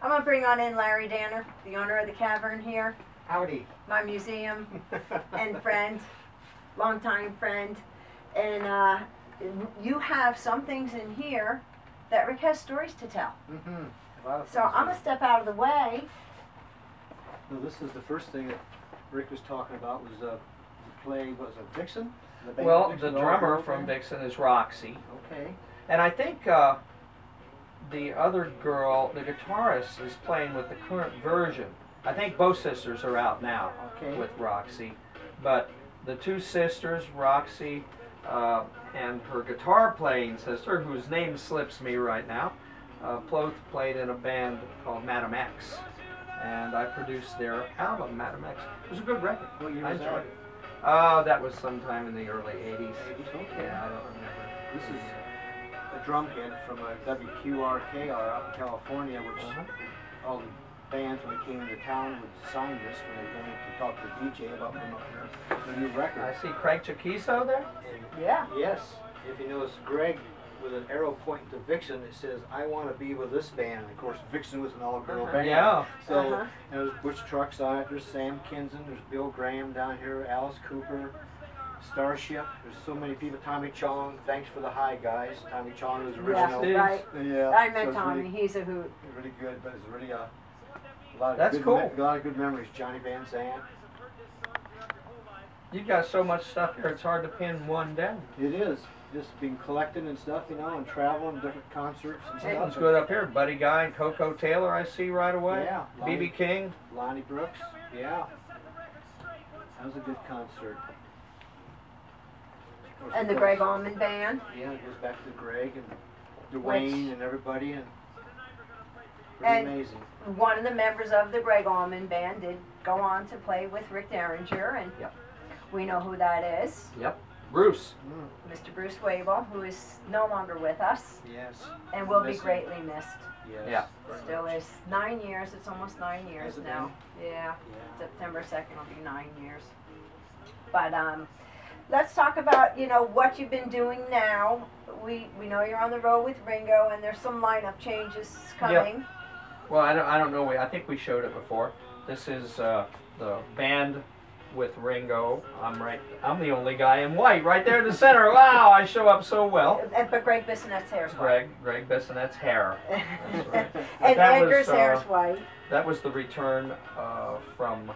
I'm going to bring on in Larry Danner, the owner of the Cavern here. Howdy. My museum and friend, longtime friend. And you have some things in here that Rick has stories to tell. So I'm going to step out of the way. Well, this is the first thing that Rick was talking about was the play, what was it, Vixen? Well, the drummer from Vixen is Roxy. Okay. And I think the other girl, the guitarist, is playing with the current version. I think both sisters are out now with Roxy. But the two sisters, Roxy and her guitar playing sister, whose name slips me right now, both played in a band called Madam X. And I produced their album, Madam X. It was a good record. What year I was enjoyed that? it. That was sometime in the early 80s. Okay. Yeah, I don't remember. This is a drumhead from a WQRKR out in California, which all the bands when they came into town would sign this when they wanted to talk to the DJ about their new record. I see Craig Chiquiso there. Yeah. Yes. If you notice, Greg with an arrow pointing to Vixen, it says, "I want to be with this band." And of course, Vixen was an all-girl band. Yeah. So there's Butch Trucks on it. There's Sam Kinson. There's Bill Graham down here. Alice Cooper. Starship. There's so many people. Tommy Chong. Thanks for the hi, guys. Tommy Chong was original. Yeah, right. Yeah. I met so Tommy. Really, he's a hoot. really good, but it's really a lot of That's good, cool. A lot of good memories. Johnny Van Zandt. You've got so much stuff here, it's hard to pin one down. It is. Just been collecting and stuff, you know, and traveling, different concerts and stuff. Sounds good up here. Buddy Guy and Coco Taylor, I see right away. Yeah. B.B. King. Lonnie Brooks. Yeah. That was a good concert. And the Greg Allman Band. Yeah, it goes back to Greg and Dwayne and everybody, and pretty amazing. One of the members of the Greg Allman Band did go on to play with Rick Derringer, and we know who that is. Yep. Bruce. Mr. Bruce Wabel, who is no longer with us. Yes. And will be greatly missed. Yes. Yeah. Still is. 9 years. It's almost 9 years now. Yeah. September 2nd will be 9 years. But let's talk about, you know, what you've been doing now. We know you're on the road with Ringo, and there's some lineup changes coming. Yep. Well, I don't know. I think we showed it before. This is the band with Ringo. I'm the only guy in white right there in the center. Wow, I show up so well. But Greg Bissonet's hair's white. Greg Bissonet's hair. That's right. And Edgar's hair's white. That was the return from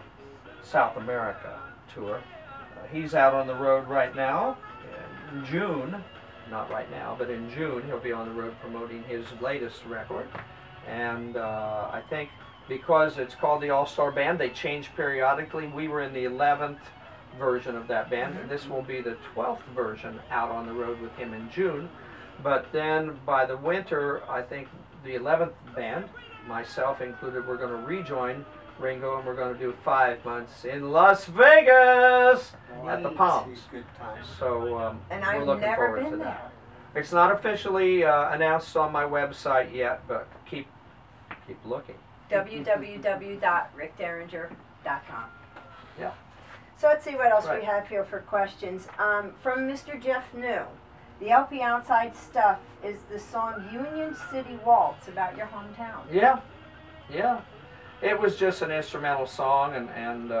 South America tour. He's out on the road right now. In June, not right now, but in June, he'll be on the road promoting his latest record. And I think because it's called the All-Star Band, they change periodically. We were in the 11th version of that band, and this will be the 12th version out on the road with him in June. But then by the winter, I think the 11th band, myself included, we're going to rejoin Ringo, and we're going to do 5 months in Las Vegas at the Palms. Good times. So and we're looking forward to that. It's not officially announced on my website yet, but keep looking. www.rickderringer.com. Yeah. So let's see what else we have here for questions. From Mr. Jeff New, the LP Outside Stuff is the song Union City Waltz about your hometown. Yeah, yeah. It was just an instrumental song, and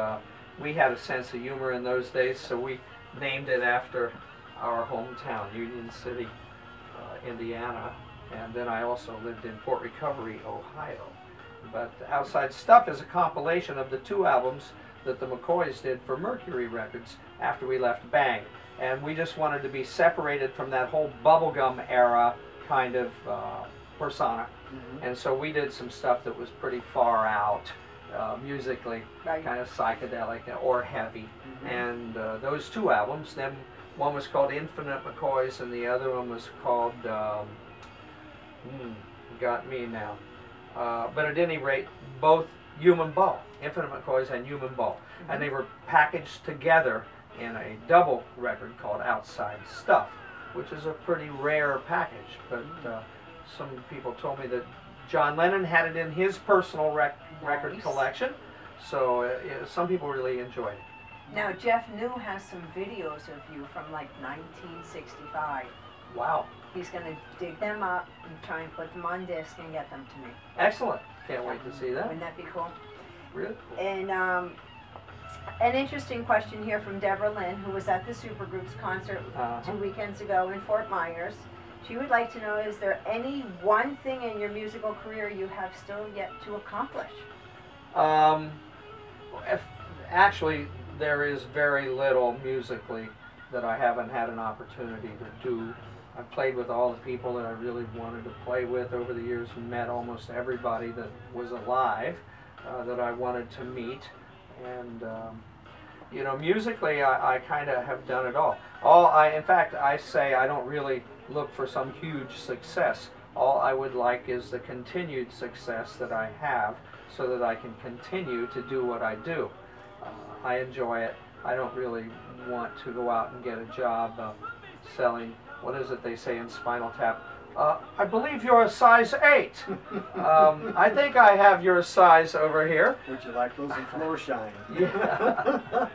we had a sense of humor in those days, so we named it after our hometown, Union City, Indiana. And then I also lived in Fort Recovery, Ohio. But Outside Stuff is a compilation of the 2 albums that the McCoys did for Mercury Records after we left Bang. And we just wanted to be separated from that whole bubblegum era kind of persona. And so we did some stuff that was pretty far out musically, kind of psychedelic or heavy. And those 2 albums, then one was called Infinite McCoys and the other one was called, got me now. But at any rate, both Human Ball, Infinite McCoys and Human Ball, and they were packaged together in a double record called Outside Stuff, which is a pretty rare package. But some people told me that John Lennon had it in his personal record collection, so some people really enjoyed it. Now Jeff New has some videos of you from like 1965. Wow. He's going to dig them up and try and put them on disc and get them to me. Excellent. Can't wait to see that. Wouldn't that be cool? Really cool. And an interesting question here from Deborah Lynn, who was at the Supergroups concert 2 weekends ago in Fort Myers. She would like to know, is there any one thing in your musical career you have still yet to accomplish? Actually, there is very little musically that I haven't had an opportunity to do. I've played with all the people that I really wanted to play with over the years and met almost everybody that was alive that I wanted to meet. And, you know, musically, I kind of have done it all. In fact, I say I don't really look for some huge success. All I would like is the continued success that I have so that I can continue to do what I do. I enjoy it. I don't really want to go out and get a job selling, what is it they say in Spinal Tap? I believe you're a size 8. I think I have your size over here. Would you like those in floor shine? Yeah.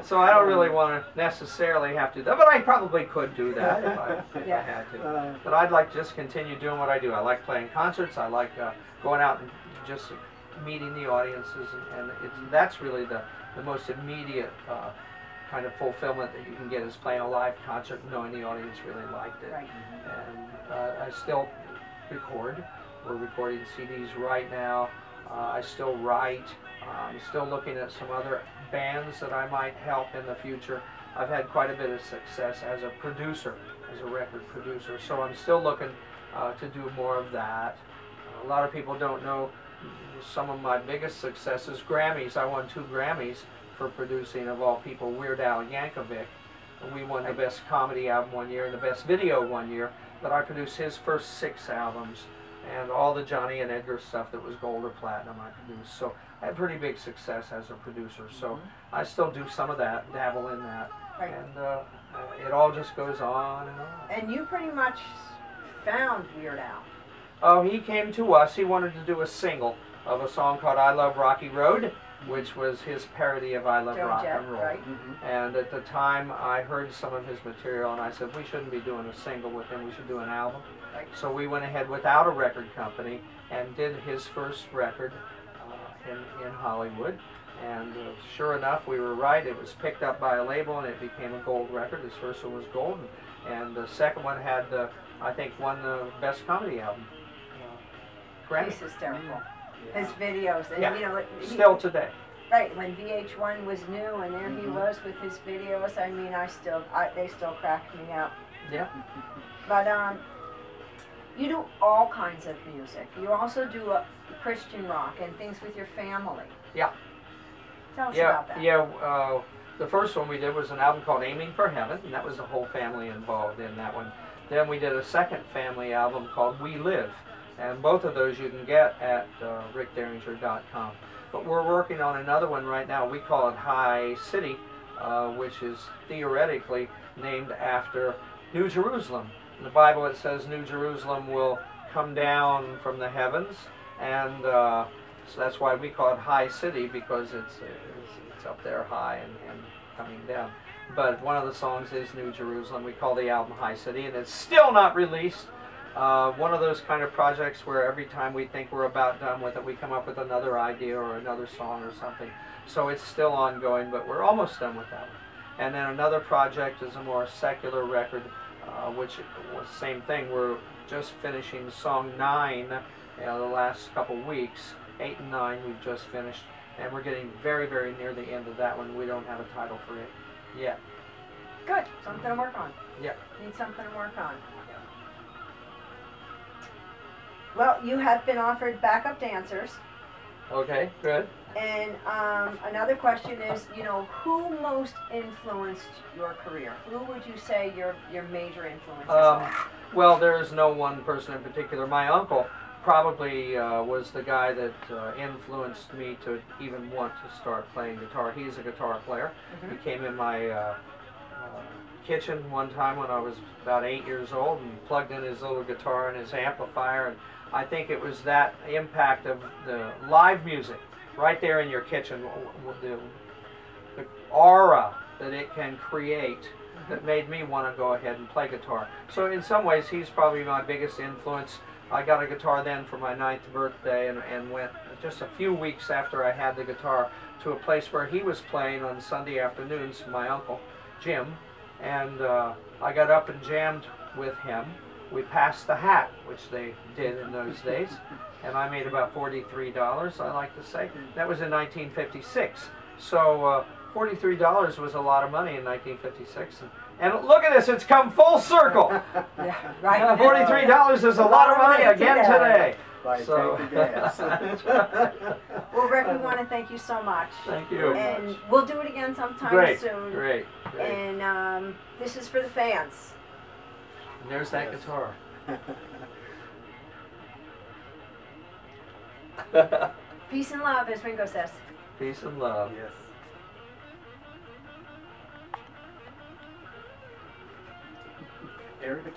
So I don't really want to necessarily have to do that, but I probably could do that if I had to. But I'd like to just continue doing what I do. I like playing concerts. I like going out and just meeting the audiences, and that's really the most immediate kind of fulfillment that you can get is playing a live concert and knowing the audience really liked it. Right. And I still record. We're recording CDs right now. I still write. I'm still looking at some other bands that I might help in the future. I've had quite a bit of success as a producer, as a record producer, so I'm still looking to do more of that. A lot of people don't know some of my biggest successes. Grammys. I won 2 Grammys for producing, of all people, Weird Al Yankovic. And we won the best comedy album one year and the best video one year, but I produced his first 6 albums, and all the Johnny and Edgar stuff that was gold or platinum I produced. So I had pretty big success as a producer. So I still do some of that, dabble in that. Right. And it all just goes on and on. And you pretty much found Weird Al. Oh, he came to us. He wanted to do a single of a song called I Love Rocky Road, which was his parody of I Love Rock and Roll. Right. And at the time, I heard some of his material, and I said, we shouldn't be doing a single with him, we should do an album. Right. So we went ahead without a record company and did his first record in Hollywood. And sure enough, we were right. It was picked up by a label, and it became a gold record. His first one was gold, and the second one had, I think, won the best comedy album. Grammy. He's hysterical. His videos, and you know, still today. Right, when VH1 was new, and there he was with his videos. I mean, they still cracked me up. Yeah. But you do all kinds of music. You also do Christian rock and things with your family. Yeah. Tell us about that. Yeah. The first one we did was an album called Aiming for Heaven, and that was the whole family involved in that one. Then we did a second family album called We Live. And both of those you can get at rickderringer.com. But we're working on another one right now. We call it High City, which is theoretically named after New Jerusalem. In the Bible it says New Jerusalem will come down from the heavens, and so that's why we call it High City, because it's up there high and coming down. But one of the songs is New Jerusalem. We call the album High City, and it's still not released. One of those kind of projects where every time we think we're about done with it, we come up with another idea or another song or something. So it's still ongoing, but we're almost done with that one. And then another project is a more secular record, which was the same thing. We're just finishing song 9 the last couple weeks. 8 and 9 we've just finished, and we're getting very, very near the end of that one. We don't have a title for it yet. Good. Something to work on. Yep. Need something to work on. Well, you have been offered backup dancers. Okay, good. And another question is, you know, who most influenced your career? Who would you say your major influences are? Well, there is no one person in particular. My uncle probably was the guy that influenced me to even want to start playing guitar. He's a guitar player. He came in my kitchen one time when I was about 8 years old and plugged in his little guitar and his amplifier, and I think it was that impact of the live music right there in your kitchen, the aura that it can create that made me want to go ahead and play guitar. So in some ways, he's probably my biggest influence. I got a guitar then for my 9th birthday and went just a few weeks after I had the guitar to a place where he was playing on Sunday afternoons, my uncle, Jim, and I got up and jammed with him. We passed the hat, which they did in those days, and I made about $43, I like to say. That was in 1956. So $43 was a lot of money in 1956. And look at this, it's come full circle. Yeah, right. $43 is a lot of money again today. By So, tank of gas. Well, Rick, we want to thank you so much. Thank you. And we'll do it again sometime Great, soon. great. And this is for the fans. And there's that guitar. Peace and love, as Ringo says. Peace and love. Yes. Air guitar.